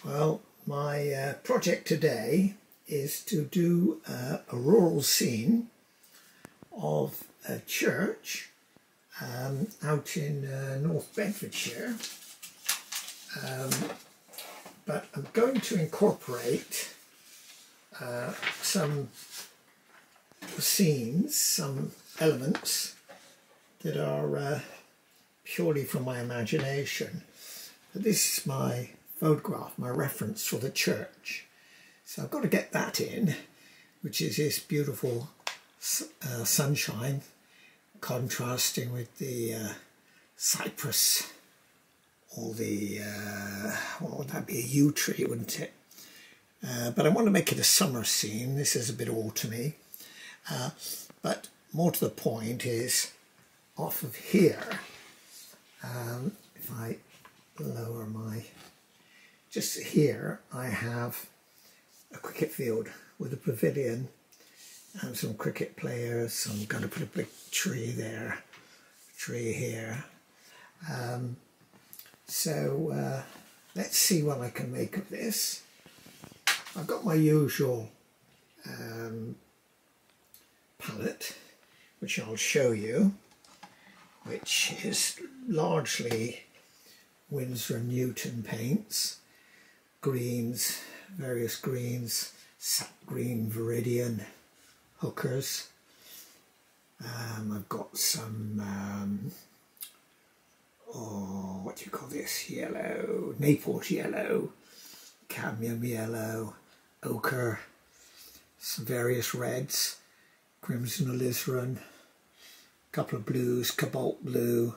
Well, my project today is to do a rural scene of a church out in North Bedfordshire, but I'm going to incorporate some scenes, some elements that are purely from my imagination. But this is my photograph, my reference for the church. So I've got to get that in, which is this beautiful sunshine contrasting with the cypress, or the, what would that be, a yew tree, wouldn't it? But I want to make it a summer scene. This is a bit autumny. But more to the point is, off of here, if I lower my, just here I have a cricket field with a pavilion and some cricket players. I'm going to put a big tree there, tree here. So let's see what I can make of this. I've got my usual palette, which I'll show you, which is largely Winsor & Newton paints, greens, various greens, sap green, viridian, hookers. I've got some, what do you call this, yellow, Naples yellow, cadmium yellow, ochre, some various reds, crimson alizarin, a couple of blues, cobalt blue,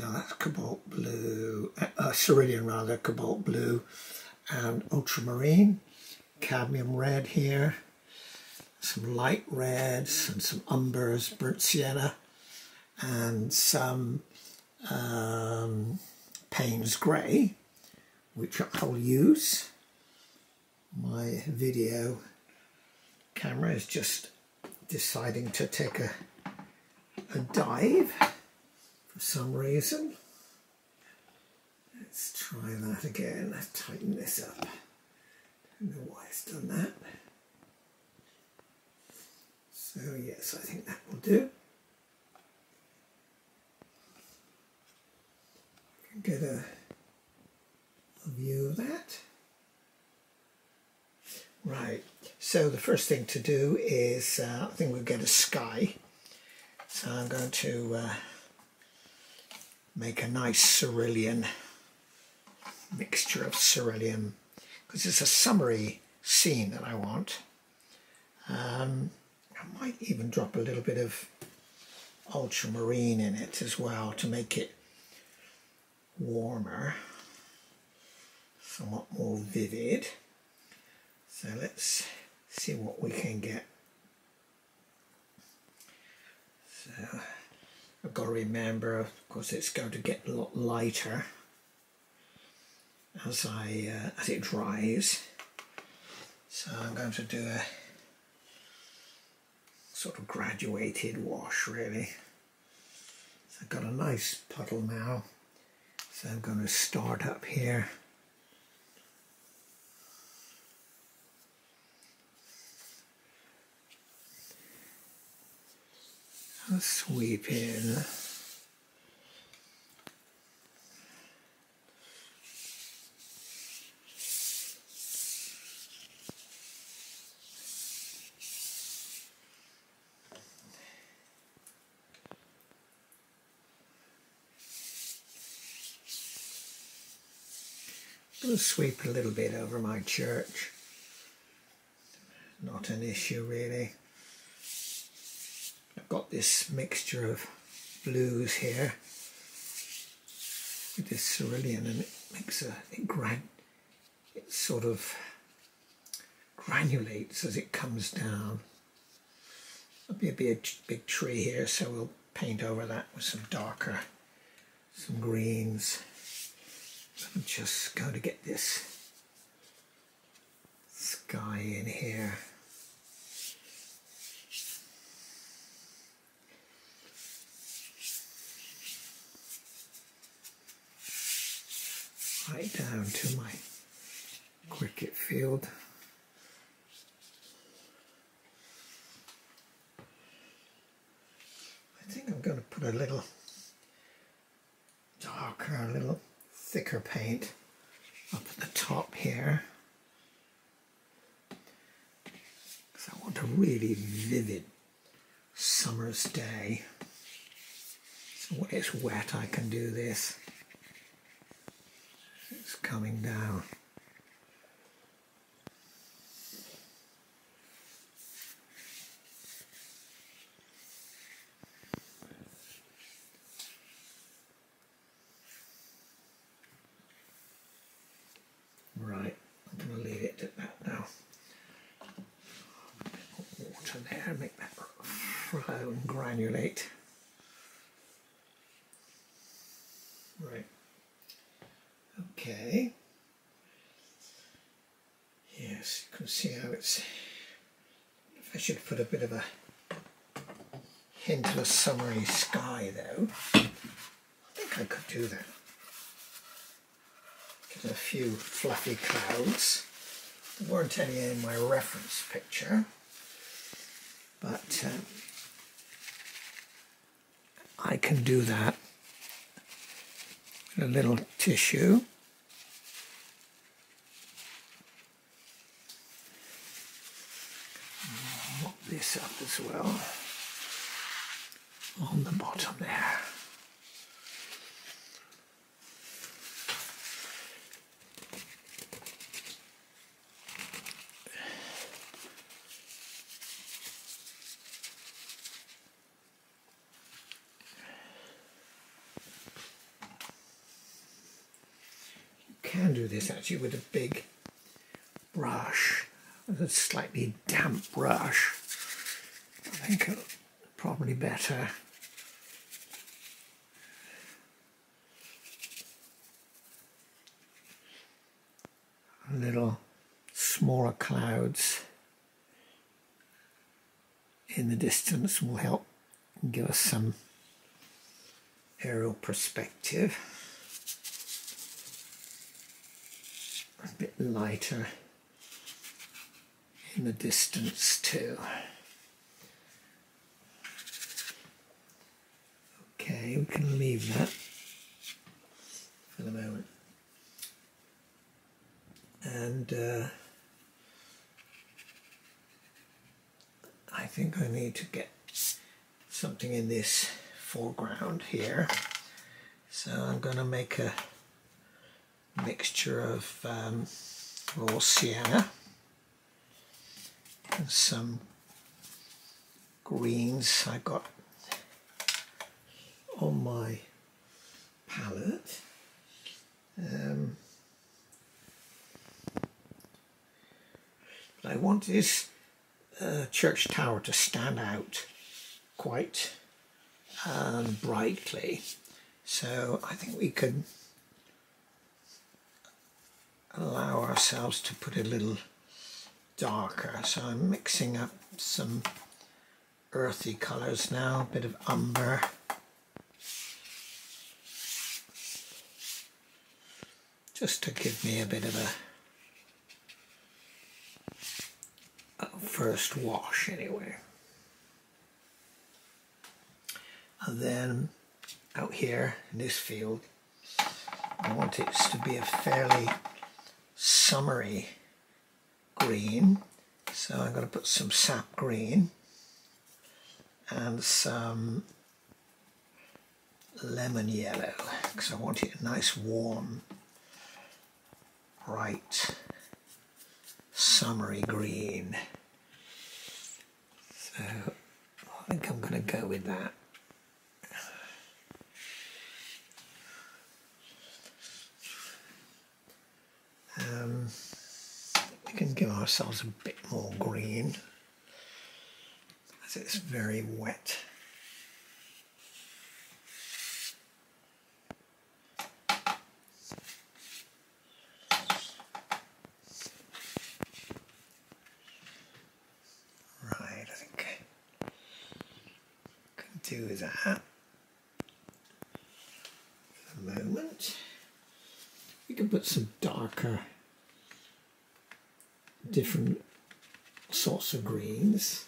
no, that's cobalt blue, cerulean rather, cobalt blue, and ultramarine, cadmium red here, some light reds and some umbers, burnt sienna, and some Payne's grey, which I'll use. My video camera is just deciding to take a dive for some reason. Let's try that again. Let's tighten this up. Don't know why it's done that. So yes, I think that will do. Get a view of that. Right, so the first thing to do is, I think we'll get a sky. So I'm going to make a nice cerulean, mixture of cerulean, because it's a summery scene that I want. I might even drop a little bit of ultramarine in it as well to make it warmer, somewhat more vivid. So let's see what we can get. So I've got to remember, of course, it's going to get a lot lighter as it dries. So I'm going to do a sort of graduated wash, really. So I've got a nice puddle now. So I'm going to start up here. I'll sweep in. I'm going to sweep a little bit over my church. Not an issue really. I've got this mixture of blues here with this cerulean, and it makes it sort of granulates as it comes down. There'll be a big tree here, so we'll paint over that with some darker, some greens. I'm just going to get this sky in here. right down to my cricket field. I think I'm going to put a little darker, a little thicker paint up at the top here, because I want a really vivid summer's day. So when it's wet I can do this. It's coming down. Right, I'm going to leave it at that now. A bit more water there, make that flow and granulate. Right, okay. Yes, you can see how it's, if I should put a bit of a hint of a summery sky though. I think I could do that. Get a few fluffy clouds. There weren't any in my reference picture, but I can do that with a little tissue. Mop this up as well on the bottom there. Can do this actually with a big brush, with a slightly damp brush. I think it'll probably better. A little smaller clouds in the distance will help give us some aerial perspective. A bit lighter in the distance too. Okay, we can leave that for the moment. And I think I need to get something in this foreground here. So I'm going to make a mixture of raw sienna and some greens I got on my palette. But I want this church tower to stand out quite brightly, so I think we could allow ourselves to put it a little darker. So I'm mixing up some earthy colours now, a bit of umber, just to give me a bit of a first wash anyway. And then out here in this field I want it to be a fairly summery green, so I'm going to put some sap green and some lemon yellow, because I want it a nice warm, bright, summery green. So I think I'm going to go with that. We can give ourselves a bit more green as it's very wet. Right, I think I can do that for the moment. We can put some darker, different sorts of greens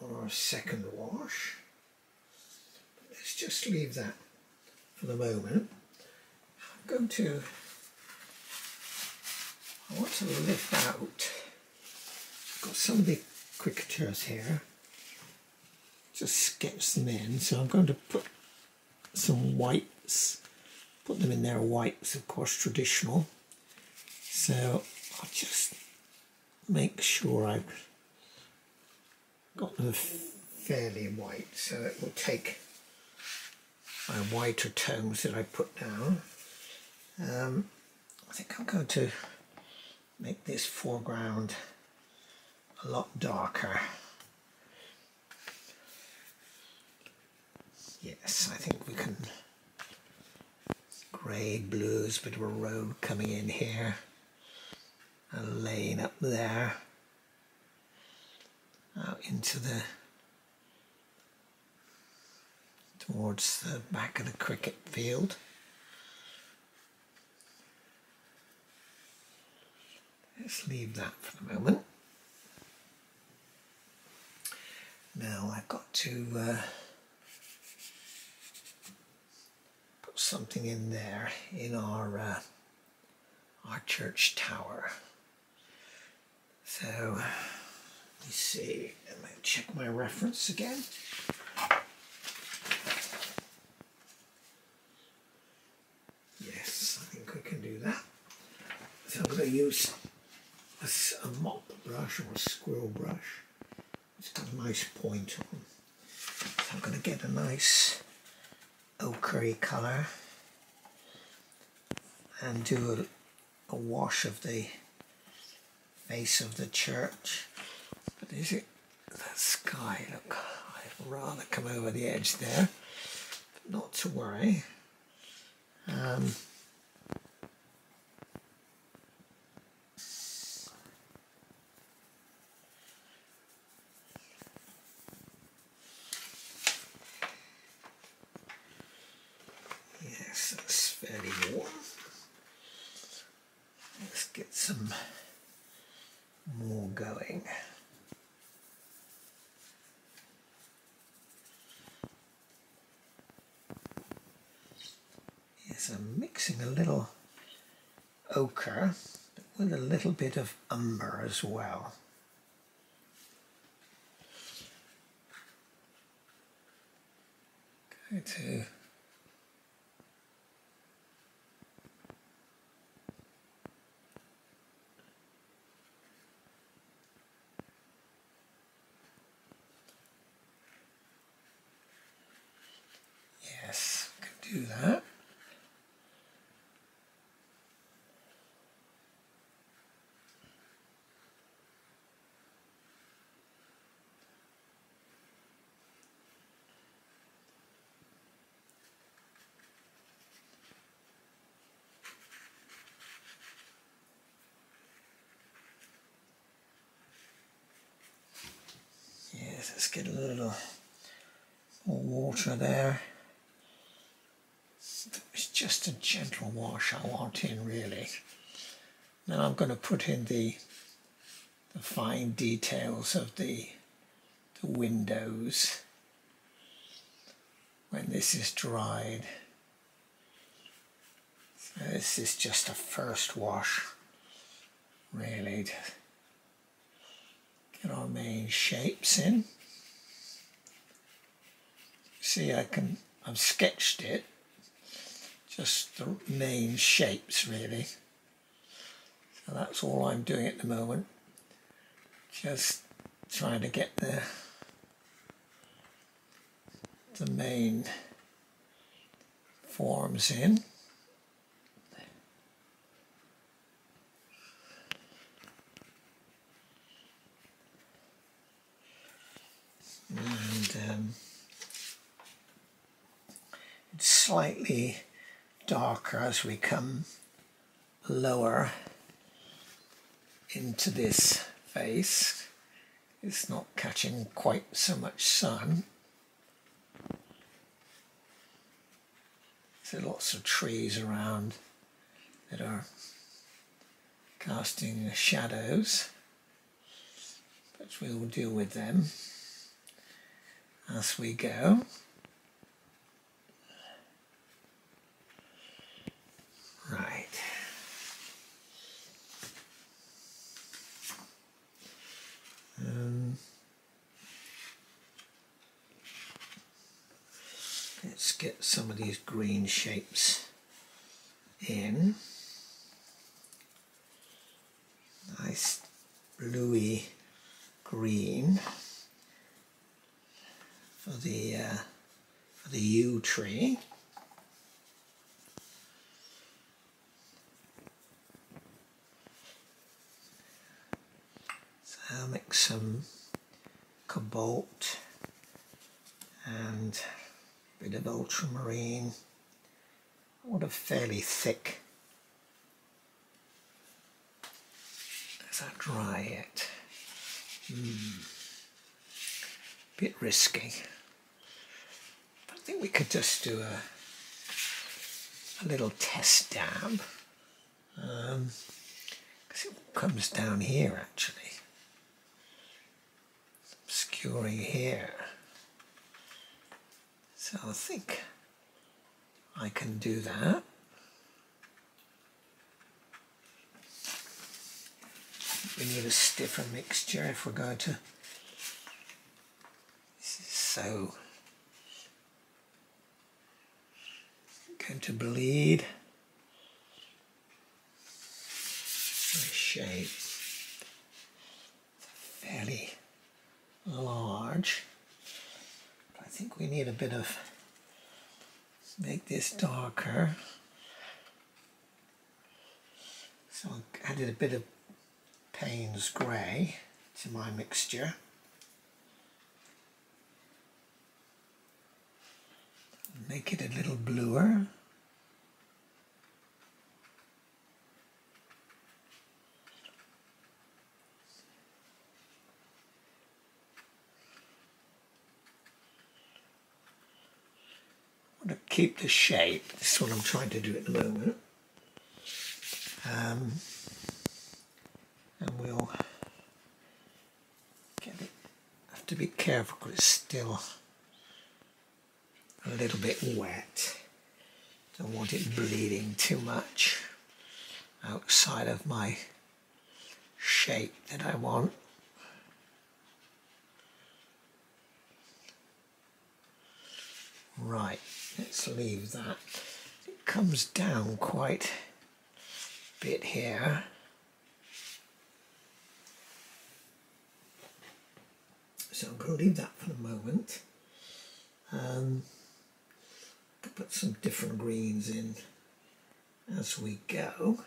on our second wash. Let's just leave that for the moment. I want to lift out, got some of the cricatures here, just sketch them in, so I'm going to put some whites, put them in there, whites of course traditional, so I'll just make sure I've got them fairly white, so it will take my whiter tones that I put down. I think I'm going to make this foreground a lot darker. Yes, I think we can. Grey, blues, bit of a road coming in here, a lane up there, out into the, towards the back of the cricket field. Let's leave that for the moment. Now I've got to put something in there in our church tower. So let me see. Let me check my reference again. Yes, I think we can do that. So I'm going to use a mop brush or a squirrel brush. It's got a nice point on. So I'm going to get a nice ochre colour and do a wash of the face of the church. But is it that sky? Look, I'd rather come over the edge there, but not to worry. Yes, that's fairly warm. Let's get some more going. Yes, I'm mixing a little ochre with a little bit of umber as well. Go to yes, can do that. Yes, let's get a little more water there. It's just a gentle wash I want in, really. Then I'm going to put in the fine details of the windows when this is dried. So this is just a first wash, really, to get our main shapes in. See, I've sketched it, just the main shapes really. So that's all I'm doing at the moment, just trying to get the main forms in. And it's slightly darker as we come lower into this face. It's not catching quite so much sun. There's lots of trees around that are casting shadows, but we will deal with them as we go. Right. Let's get some of these green shapes in. Nice bluey green for the yew tree. So I'll mix some cobalt and a bit of ultramarine. I want a fairly thick. Does that dry yet? Bit risky. But I think we could just do a little test dab. Because it comes down here actually. Obscuring here. So I think I can do that. We need a stiffer mixture if we're going to. This is so going to bleed. My shape fairly large. I think we need a bit of. Let's make this darker. So I added a bit of Payne's grey to my mixture. Make it a little bluer. I want to keep the shape. This is what I'm trying to do at the moment. And we'll get it. Have to be careful because it's still a little bit wet. Don't want it bleeding too much outside of my shape that I want. Right, let's leave that. It comes down quite a bit here. So I'm going to leave that for the moment. Put some different greens in as we go.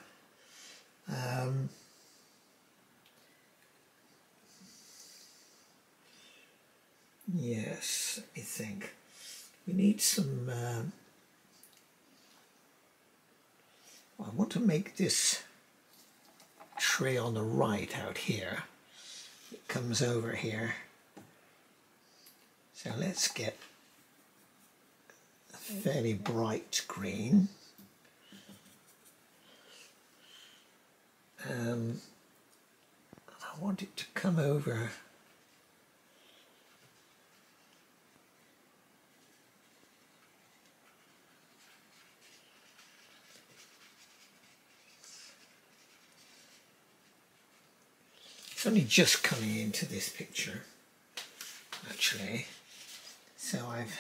Yes, let me think. We need some. I want to make this tree on the right out here. It comes over here. So let's get a fairly bright green. I want it to come over. It's only just coming into this picture, actually. So I've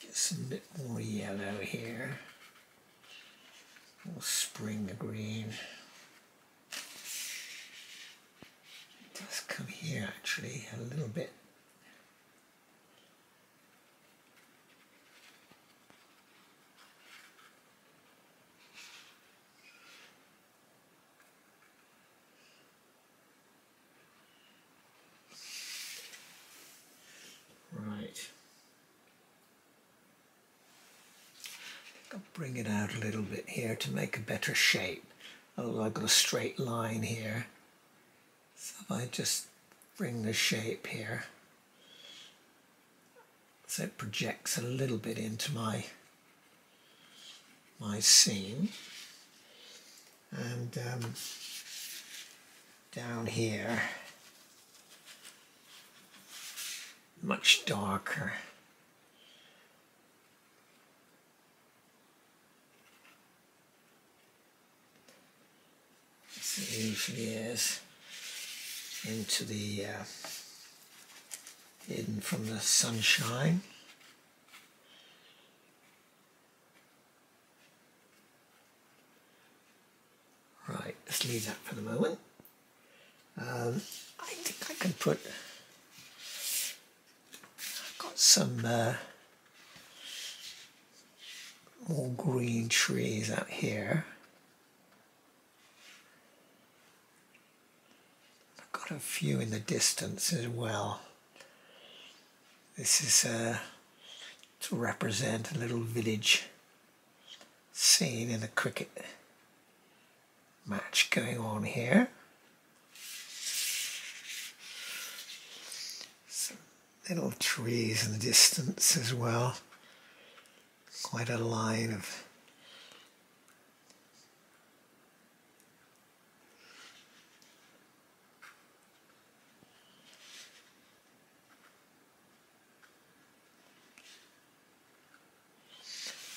get some bit more yellow here. More spring green. It does come here actually a little bit. Right. bring it out a little bit here to make a better shape. Oh, I've got a straight line here. So if I just bring the shape here, so it projects a little bit into my scene. And down here, much darker. As it usually is, into the hidden from the sunshine. Right, let's leave that for the moment. I think I can put, I've got some more green trees out here. I've got a few in the distance as well. This is to represent a little village scene in a cricket match going on here. Some little trees in the distance as well. Quite a line of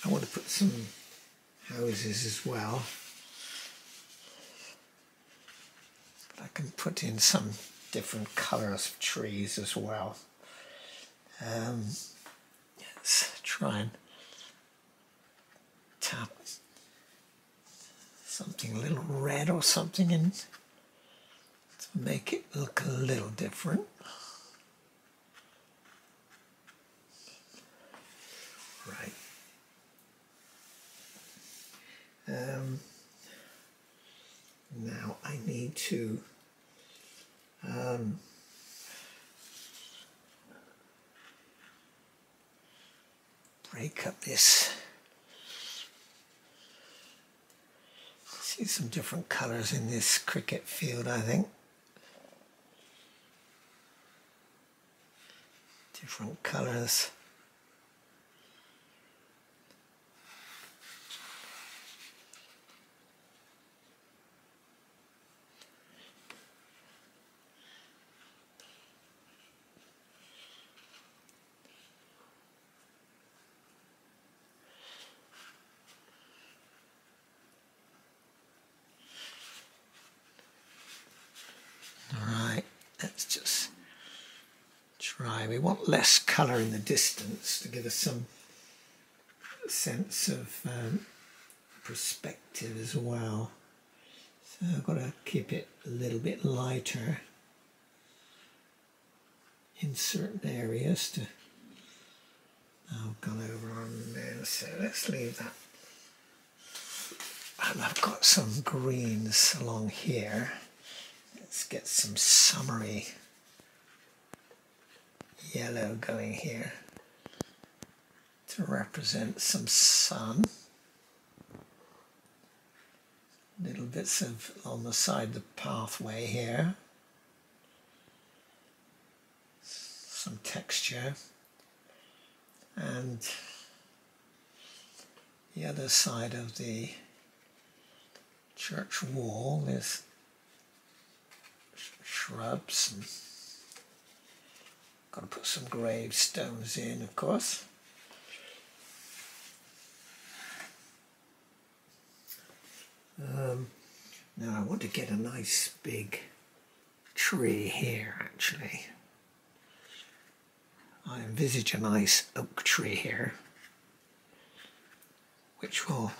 I want to put some houses as well. But I can put in some different colours of trees as well. Let's try and tap something a little red or something in to make it look a little different. Right. Now I need to break up this. See some different colours in this cricket field, I think. Different colours. Let's just try. We want less colour in the distance to give us some sense of perspective as well. So I've got to keep it a little bit lighter in certain areas to... I've gone over on there, so let's leave that. And I've got some greens along here. Let's get some summery yellow going here to represent some sun. Little bits of on the side of the pathway here. Some texture. And the other side of the church wall is shrubs, and got to put some gravestones in, of course. Now I want to get a nice big tree here, actually. I envisage a nice oak tree here, which will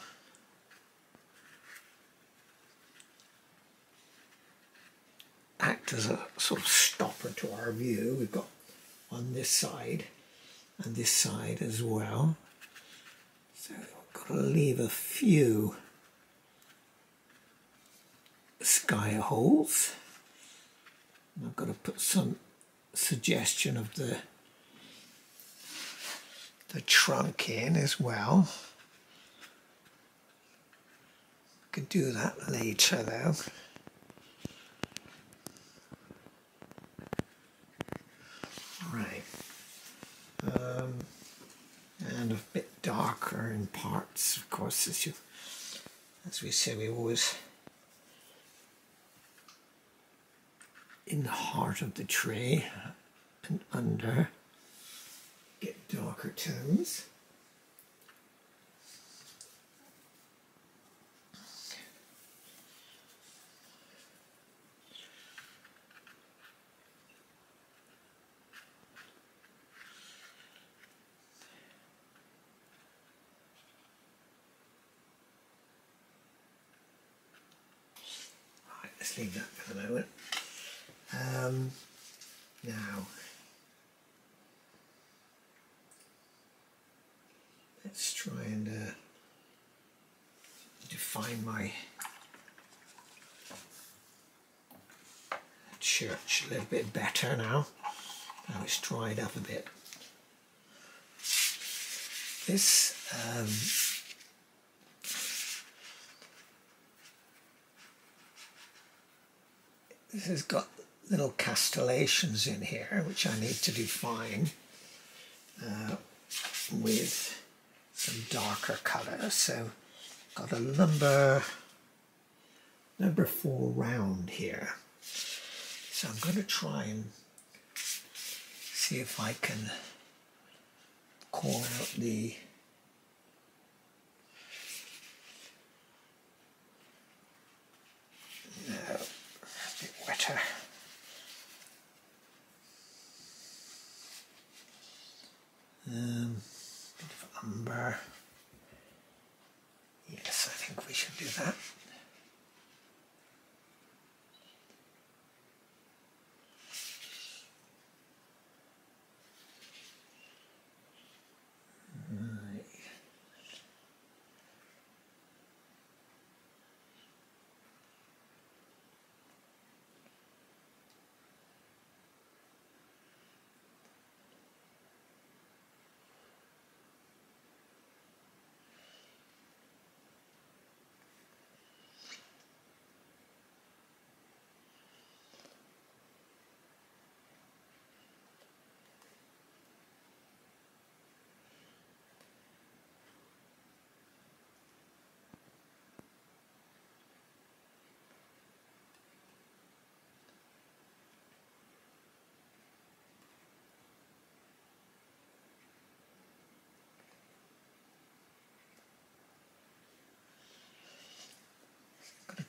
act as a sort of stopper to our view. We've got on this side and this side as well. So I've got to leave a few sky holes. And I've got to put some suggestion of the trunk in as well. could do that later though. Right. And a bit darker in parts, of course, as we say, we always in the heart of the tree and under get darker tones. Right, let's leave that for the moment. Now let's try and define my church a little bit better now. Now it's dried up a bit. This this has got little castellations in here which I need to define with some darker colour. So got a number 4 round here. So I'm going to try and see if I can call out the a bit wetter. Bit of umber. Yes, I think we should do that.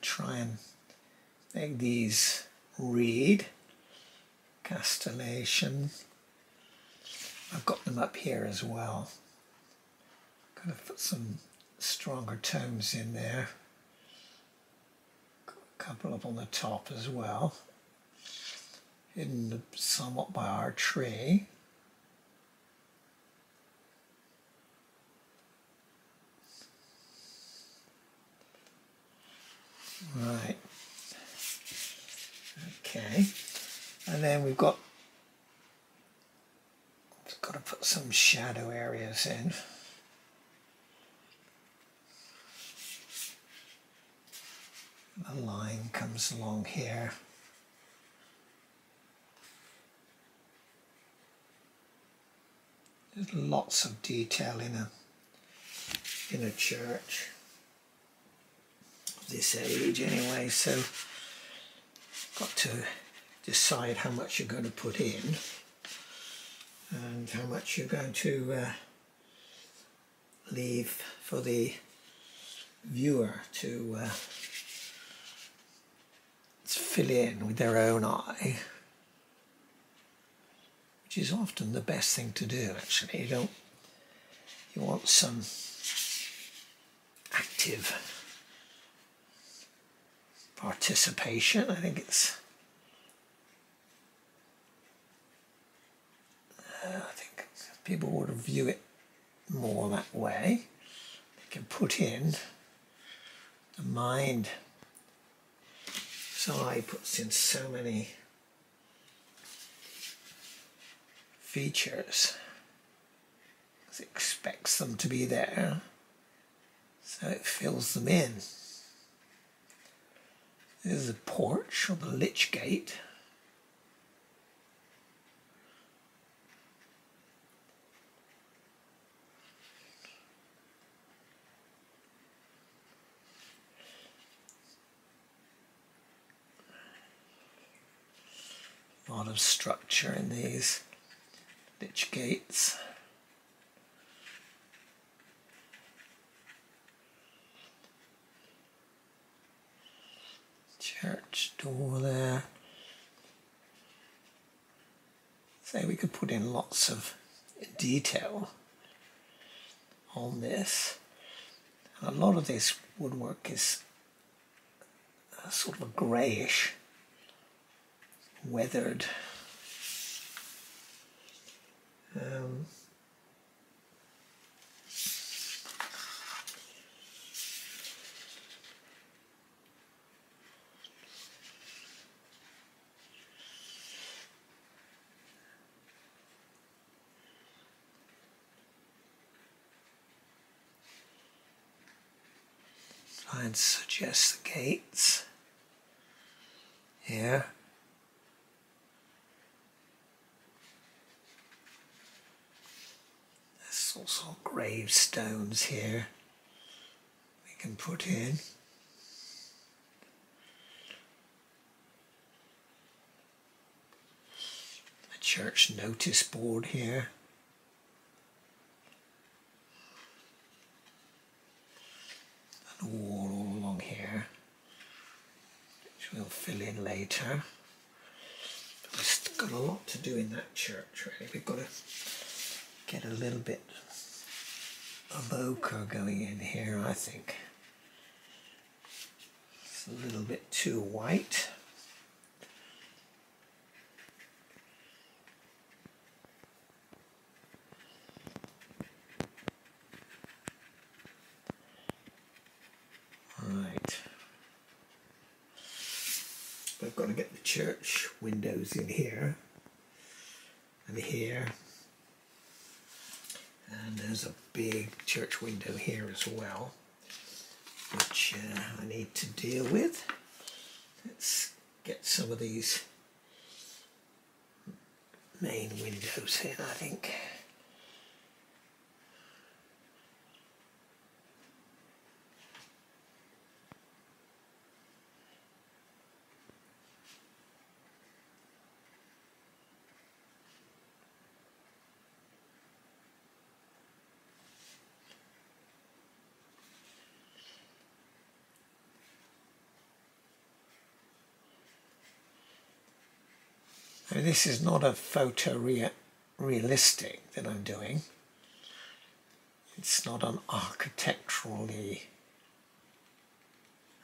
Try and make these read. Castellation. I've got them up here as well. Kind of put some stronger tones in there. Got a couple up on the top as well. Hidden somewhat by our tree. Right, okay, and then we've got to put some shadow areas in. A line comes along here. There's lots of detail in a church. This age anyway, so got to decide how much you're going to put in and how much you're going to leave for the viewer to fill in with their own eye, which is often the best thing to do. Actually, you want some active participation. I think people ought to view it more that way. They can put in the mind. So I puts in so many features because it expects them to be there, so it fills them in. There's the porch or the lich gate. A lot of structure in these lich gates. Church door there. So we could put in lots of detail on this. And a lot of this woodwork is sort of a greyish, weathered. Try and suggest the gates here. There's also gravestones here we can put in. A church notice board here. And a wall all along here, which we'll fill in later. But we've still got a lot to do in that church, really. We've got to get a little bit of ochre going in here, I think. It's a little bit too white. Right. We've got to get the church windows in here and here. And there's a big church window here as well, which I need to deal with. Let's get some of these main windows in, I think. Now, this is not a photorealistic that I'm doing. It's not an architecturally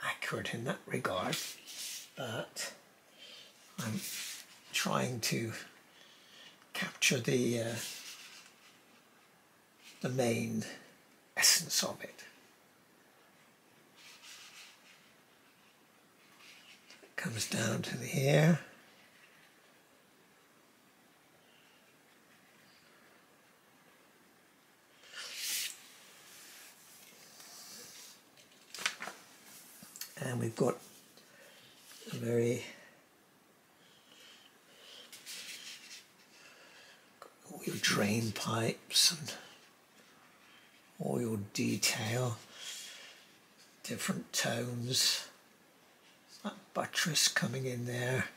accurate in that regard, but I'm trying to capture the main essence of it. It comes down to here. And we've got a very all your drain pipes and all your detail, different tones. That buttress coming in there.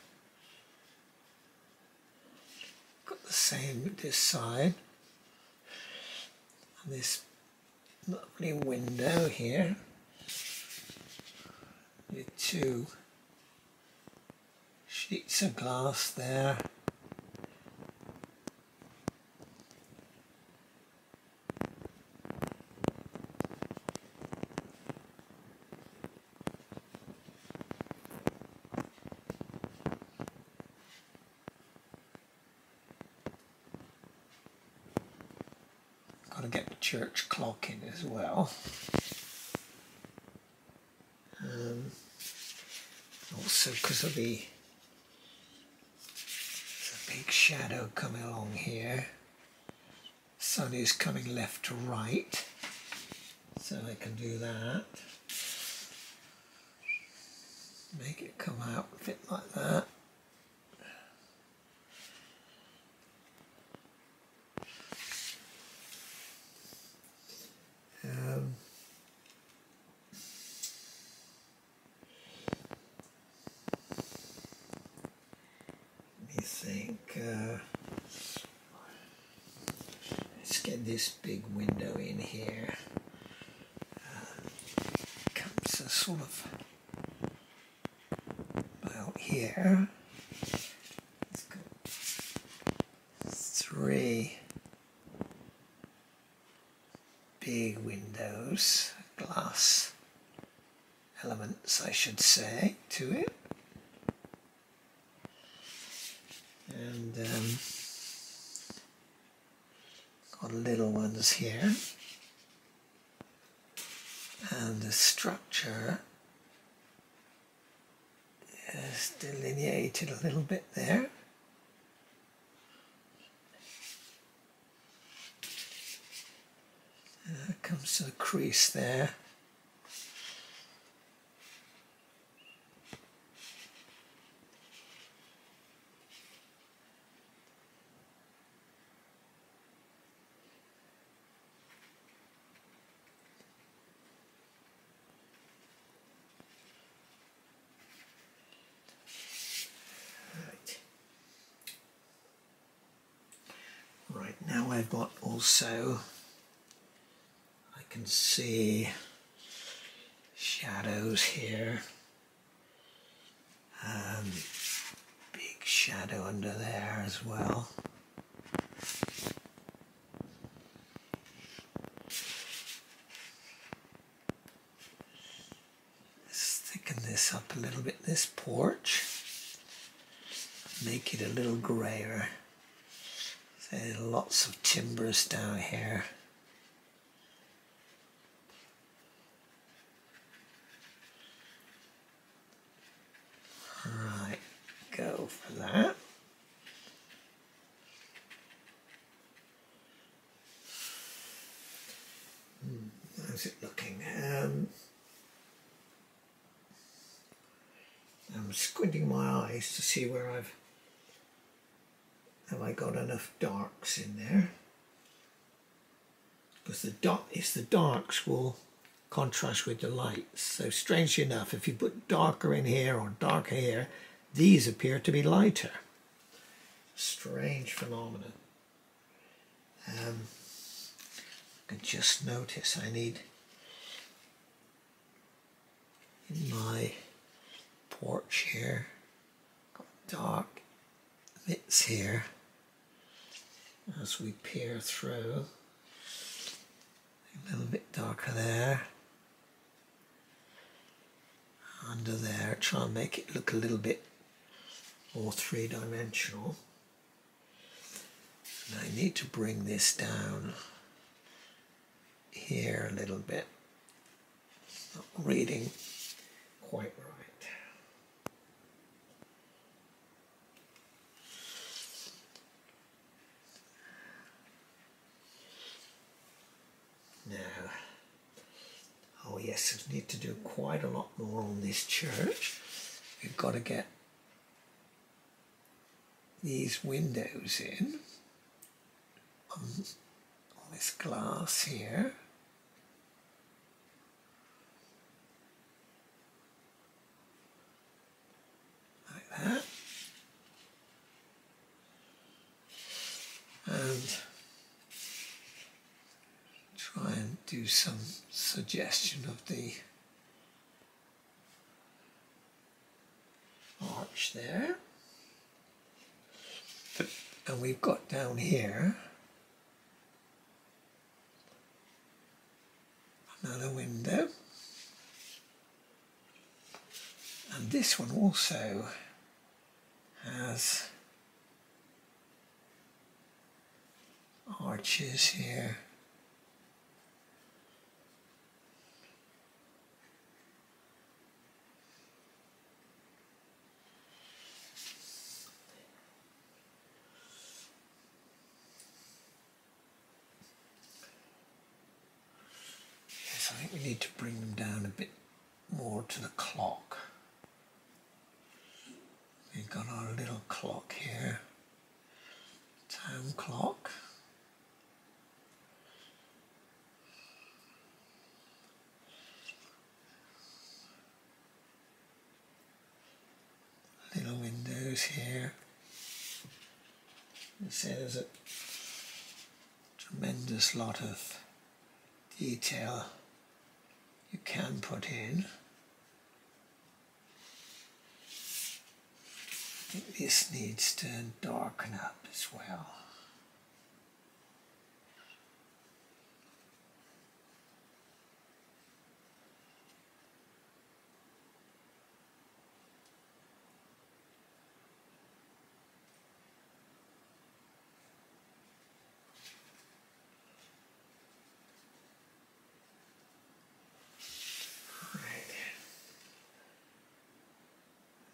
Got the same this side. And this lovely window here. Your two sheets of glass there. Got to get the church clock in as well. Also because of the big shadow coming along here. Sun is coming left to right, so I can do that. make it come out a bit like that. Let me think. Let's get this big window in here. Comes a sort of about here. It's got 3 big windows, glass elements I should say, to it. And got little ones here. And the structure is delineated a little bit there. Comes to the crease there. Right, now I've got also, I can see shadows here, big shadow under there as well. Let's thicken this up a little bit, this porch, make it a little grayer. There's lots of timbers down here. Right, go for that. How's it looking? I'm squinting my eyes to see where have I got enough darks in there, because the darks will contrast with the lights. So strangely enough, if you put darker in here or darker here, these appear to be lighter. Strange phenomenon. I can just notice I need in my porch here, got dark bits here. As we peer through, a little bit darker there, under there, try and make it look a little bit more three-dimensional. And I need to bring this down here a little bit. Not reading quite right. Now, oh yes, we need to do quite a lot more on this church. We've got to get these windows in on this glass here. Like that. And try and do some suggestion of the arch there. And we've got down here another window. And this one also has arches here. Yes, I think we need to bring them down a bit more to the clock. We've got our little clock here, town clock. Little windows here. You see there's a tremendous lot of detail you can put in. I think this needs to darken up as well.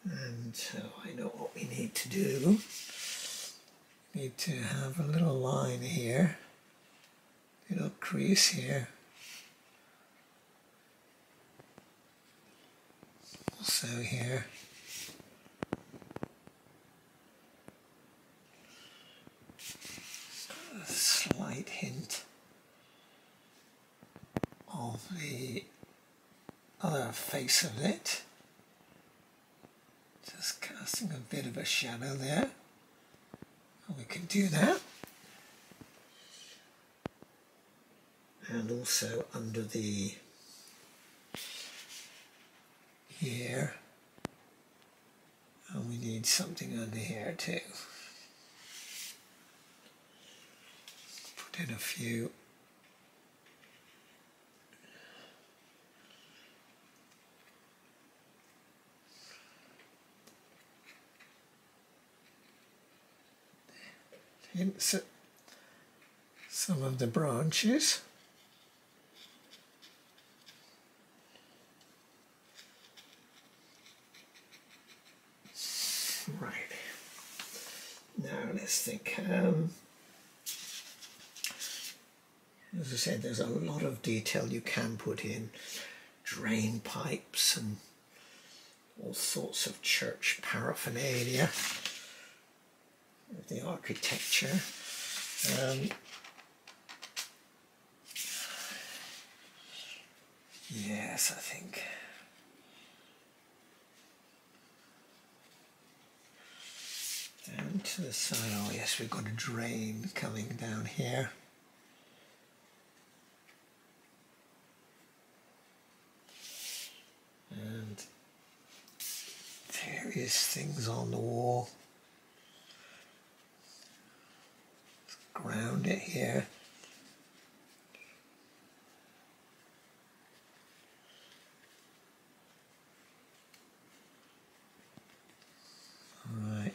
And so I know what we need to do. We need to have a little line here, little crease here. Also here. Got a slight hint of the other face of it. Just casting a bit of a shadow there. And we can do that. And also under the here. And we need something under here too. Put in a few. Hints at some of the branches. Right. Now let's think. As I said, there's a lot of detail you can put in. Drain pipes and all sorts of church paraphernalia. The architecture. Yes, I think. Down to the side. Oh yes, we've got a drain coming down here. And various things on the wall. Ground it here. All right.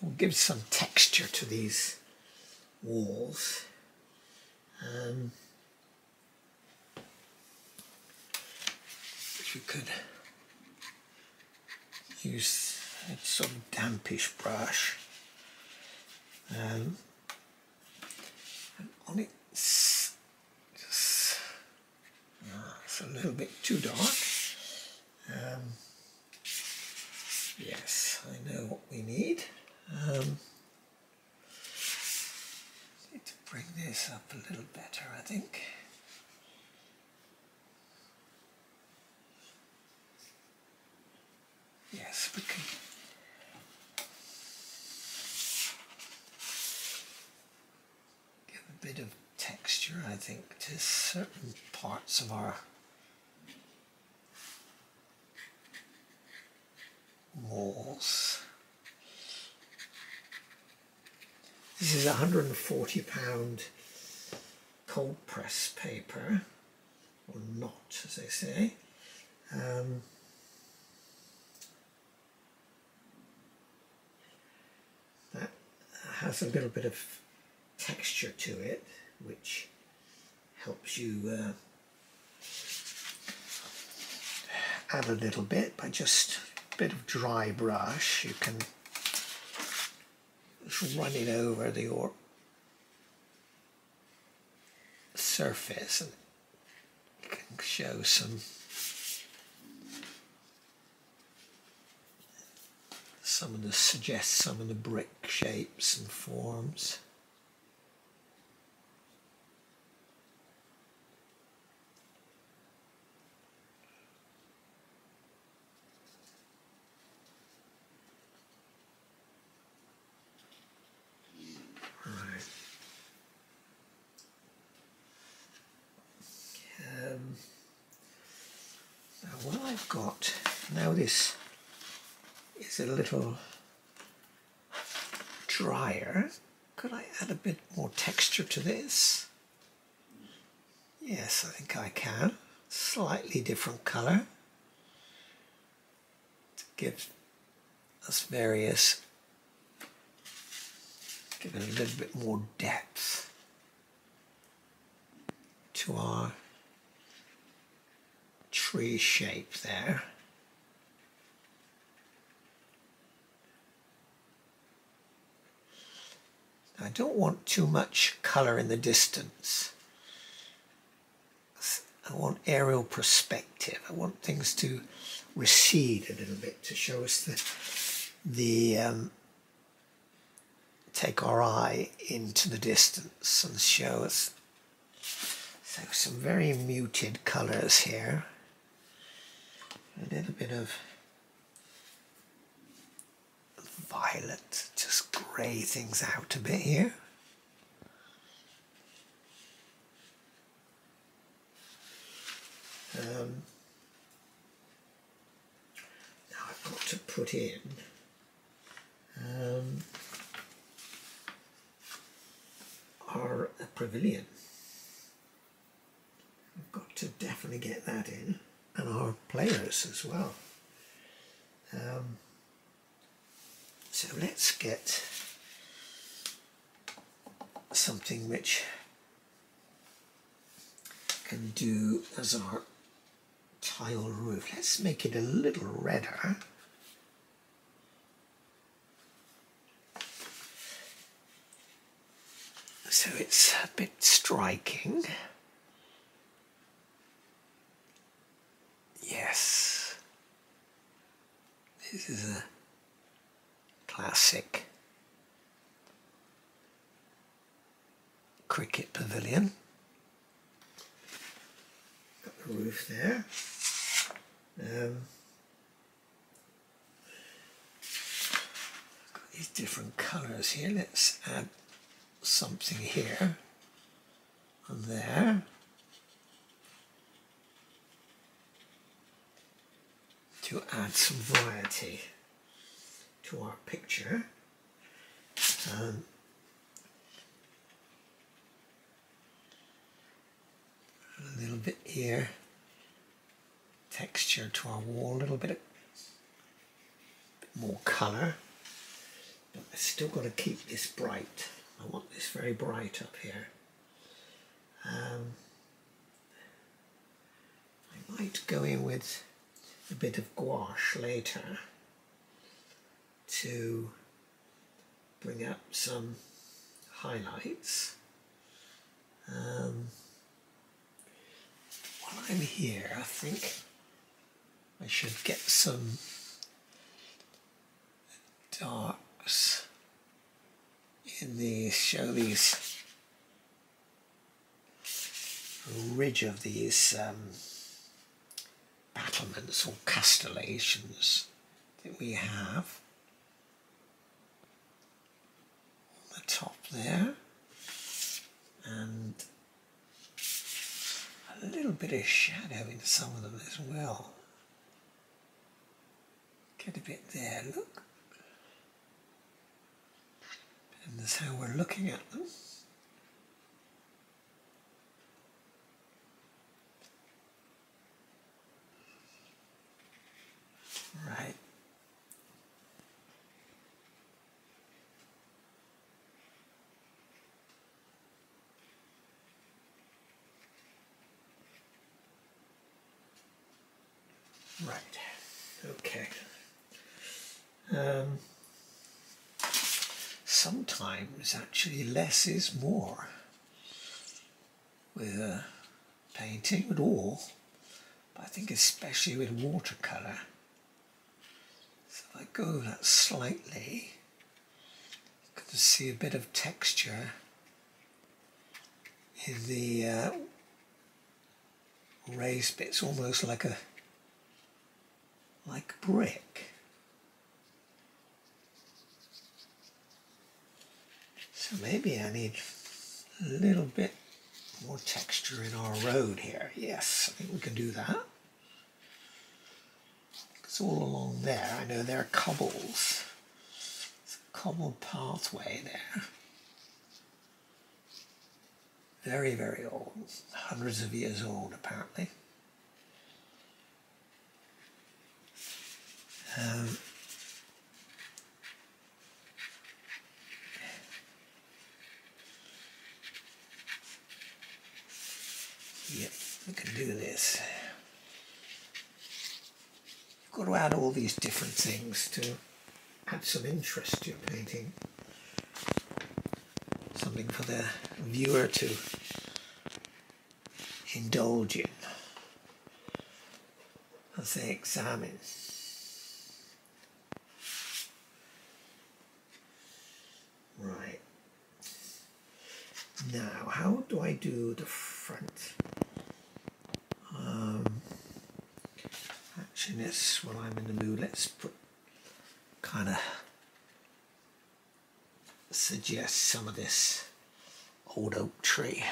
We'll give some texture to these walls. If you could use a sort of dampish brush. And on it, it's a little bit too dark. Yes, I know what we need. Need to bring this up a little better, I think. Yes, we can. Give a bit of texture, I think, to certain parts of our walls. This is £140 cold press paper, or not, as they say. That has a little bit of texture to it, which helps you add a little bit by just bit of dry brush, you can just run it over your surface and you can show some suggest some of the brick shapes and forms. Now what I've got, now this is a little drier. Could I add a bit more texture to this? Yes, I think I can. Slightly different colour to give us give it a little bit more depth to our tree shape there. I don't want too much colour in the distance. I want aerial perspective. I want things to recede a little bit to show us take our eye into the distance and show us. So some very muted colours here. A little bit of violet, just grey things out a bit here. Now I've got to put in our pavilion. We've got to definitely get that in, and our players as well. So let's get something which can do as our tile roof. Let's make it a little redder. So it's a bit striking. Yes. This is a classic cricket pavilion. Got the roof there. Got these different colours here. Let's add something here and there. To add some variety to our picture. A little bit here, texture to our wall, a little bit more colour, but I've still got to keep this bright. I want this very bright up here. I might go in with a bit of gouache later to bring up some highlights. While I'm here, I think I should get some darks in these, show these ridge of these battlements or castellations that we have on the top there, and a little bit of shadow in some of them as well. Get a bit there, look. And that's how we're looking at them. Right. Right. Okay. Sometimes actually less is more with painting at all, but I think especially with watercolour. So if I go that slightly, you can see a bit of texture in the raised bits, almost like brick. So maybe I need a little bit more texture in our road here. Yes, I think we can do that. It's all along there. I know there are cobbles. It's a cobbled pathway there. Very, very old. Hundreds of years old, apparently. Yep, we can do this. You've got to add all these different things to add some interest to your painting. Something for the viewer to indulge in as they examine. Right. Now, how do I do the front? Actually, this, when I'm in the mood, let's put kind of suggest some of this old oak tree.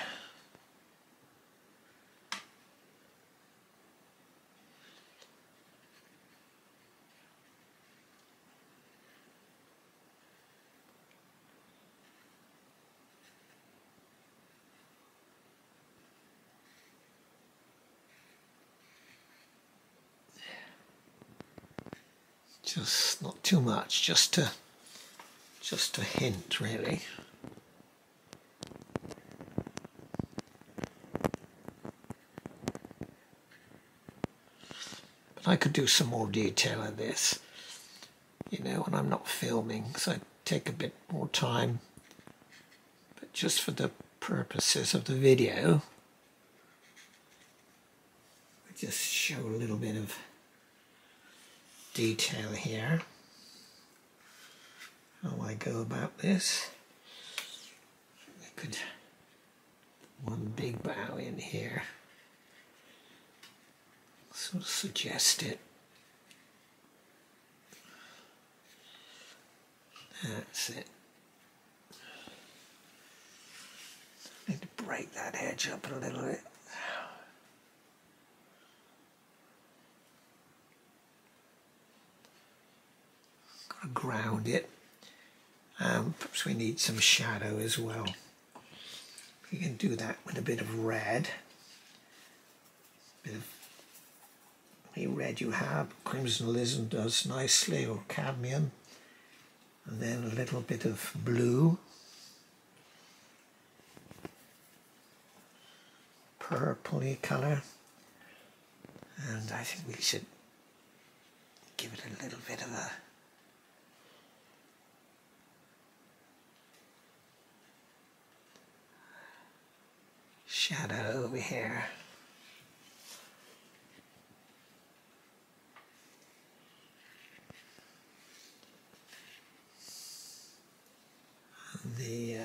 Just not too much, just a hint, really. But I could do some more detail in this, you know, when I'm not filming, so I take a bit more time. But just for the purposes of the video, I just show a little bit of detail here. How I go about this. I could one big bow in here. Sort of suggest it. That's it. I need to break that edge up a little bit. Ground it. Perhaps we need some shadow as well. We can do that with a bit of red. Bit of any red you have. Crimson Alizarin does nicely, or cadmium. And then a little bit of blue. Purpley colour. And I think we should give it a little bit of a shadow over here. And the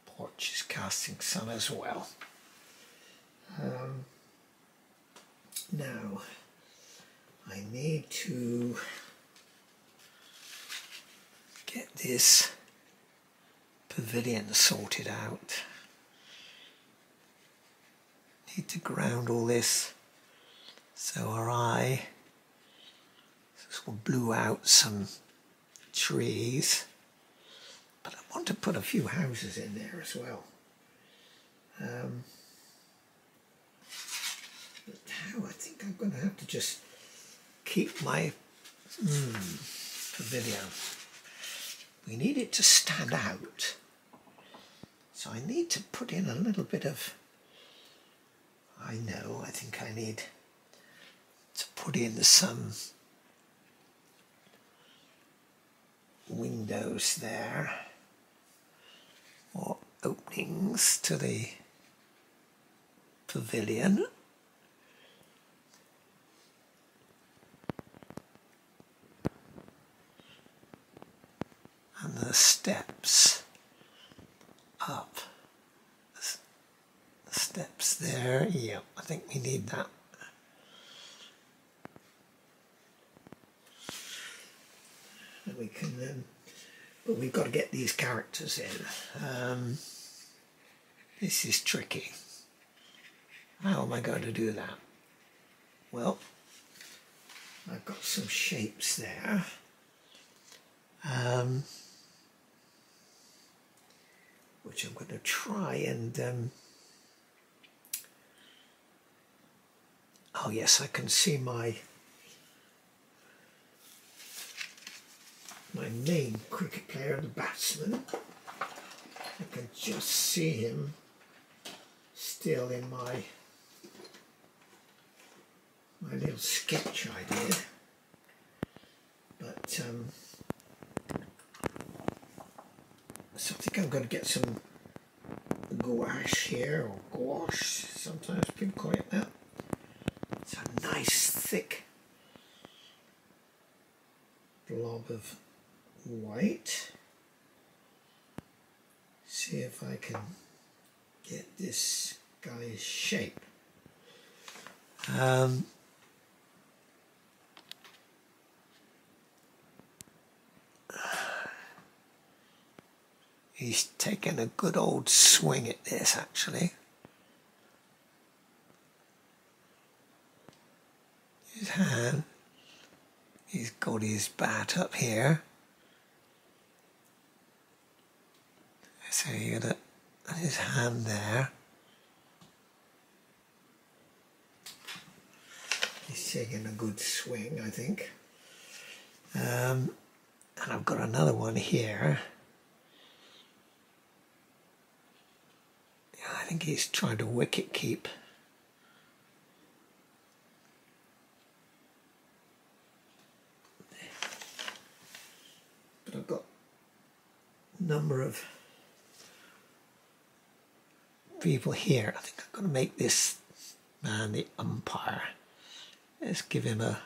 porch is casting sun as well. Now, I need to get this pavilion sorted out. Need to ground all this so our eye sort of blew out some trees, but I want to put a few houses in there as well. Now I think I'm going to have to just keep my pavilion. We need it to stand out, so I need to put in a little bit of, I think I need to put in some windows there, or openings to the pavilion. And the steps up. The steps there, yep, I think we need that. And we can, but we've got to get these characters in. This is tricky. How am I going to do that? Well, I've got some shapes there. Which I'm going to try and oh yes, I can see my main cricket player, the batsman. I can just see him still in my little sketch I did, but so I think I'm going to get some gouache here, or gouache, sometimes people call it that. It's a nice thick blob of white. See if I can get this guy's shape. He's taken a good old swing at this, actually. His hand, he's got his bat up here. So you got his hand there. He's taking a good swing, I think. And I've got another one here. I think he's trying to wicket keep. But I've got a number of people here. I think I'm going to make this man the umpire. Let's give him a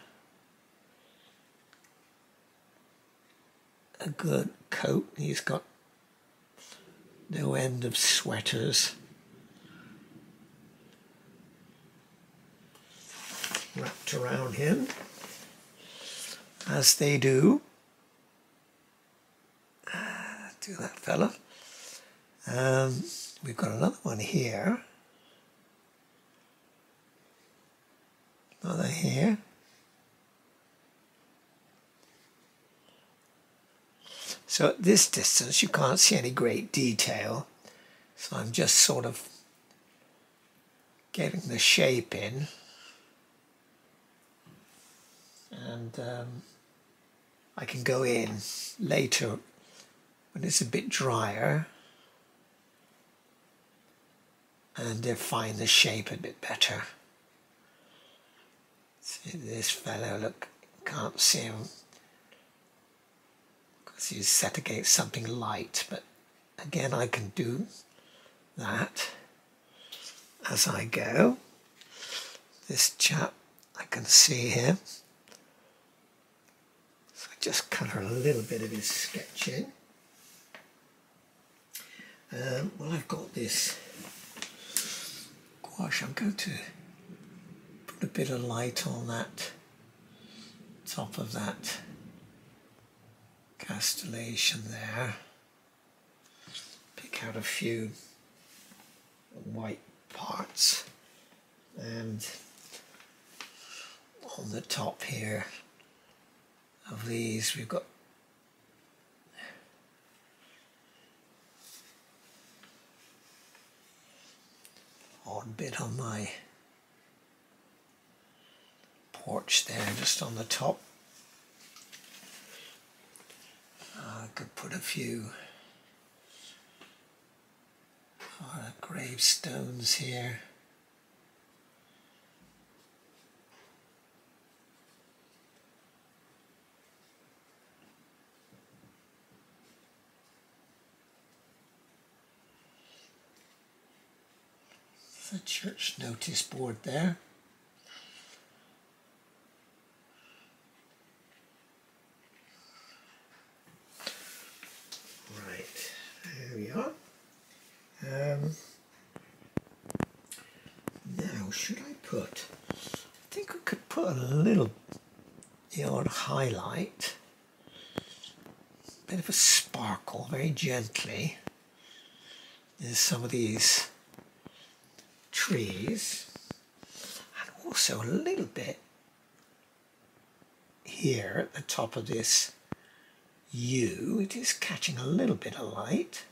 good coat. He's got no end of sweaters wrapped around him, as they do. Do that, fella. We've got another one here. Another here. So at this distance you can't see any great detail, so I'm just sort of getting the shape in, and I can go in later when it's a bit drier and define the shape a bit better. See this fellow, look, can't see him because he's set against something light, but again I can do that as I go. This chap, I can see him, so I just colour a little bit of his sketch in. Well, I've got this gouache. I'm going to put a bit of light on that top of that castellation there. Pick out a few white parts, and on the top here of these we've got odd bit on my porch there, just on the top. I could put a few gravestones here. the church notice board there. Right, there we are. Now, should I put, I think we could put a little, the odd highlight, bit of a sparkle, very gently. There's some of these trees, and also a little bit here at the top of this U. It is catching a little bit of light.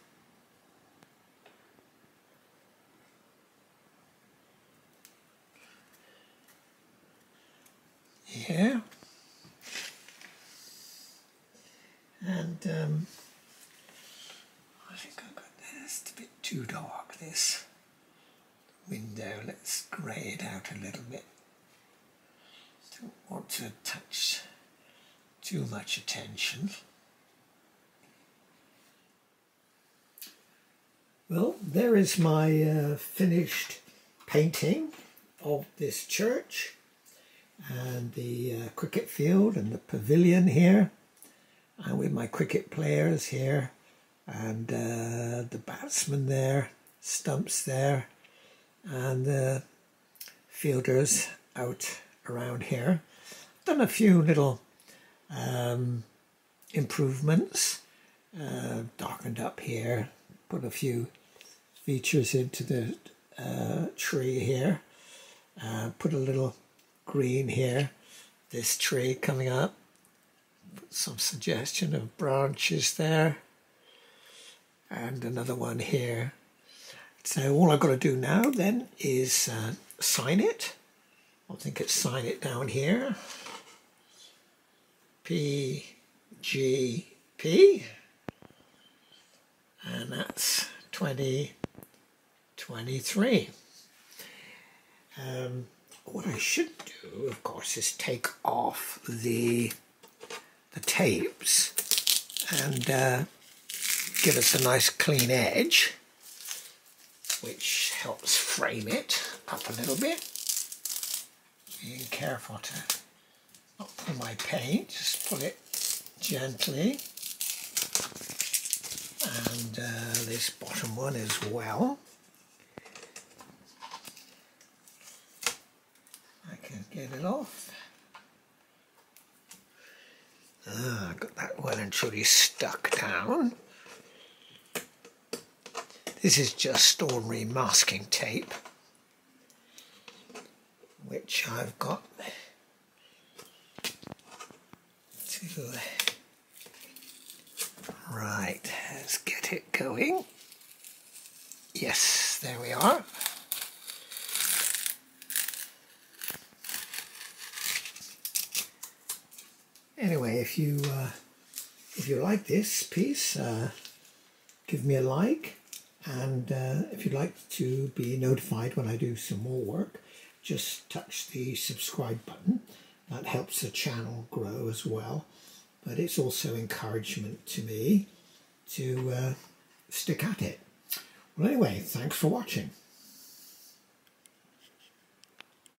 Yeah, and I think I've got this. It's a bit too dark, this window. Let's grey it out a little bit. Don't want to attach too much attention. Well, there is my finished painting of this church and the cricket field and the pavilion here, and with my cricket players here, and the batsmen there, stumps there, and the fielders out around here. Done a few little improvements, darkened up here, put a few features into the tree here, put a little green here, this tree coming up, put some suggestion of branches there, and another one here. So all I've got to do now then is sign it. I think it's sign it down here, PGP, and that's 2023. What I should do, of course, is take off the tapes and give us a nice clean edge, which helps frame it up a little bit. Being careful to not pull my paint, just pull it gently. And this bottom one as well. I can get it off. I got that well and truly stuck down. This is just ordinary masking tape, which I've got to... Right, let's get it going. Yes, there we are. Anyway, if you like this piece, give me a like, and if you'd like to be notified when I do some more work, just touch the subscribe button. That helps the channel grow as well, but it's also encouragement to me to stick at it. Well, anyway, thanks for watching.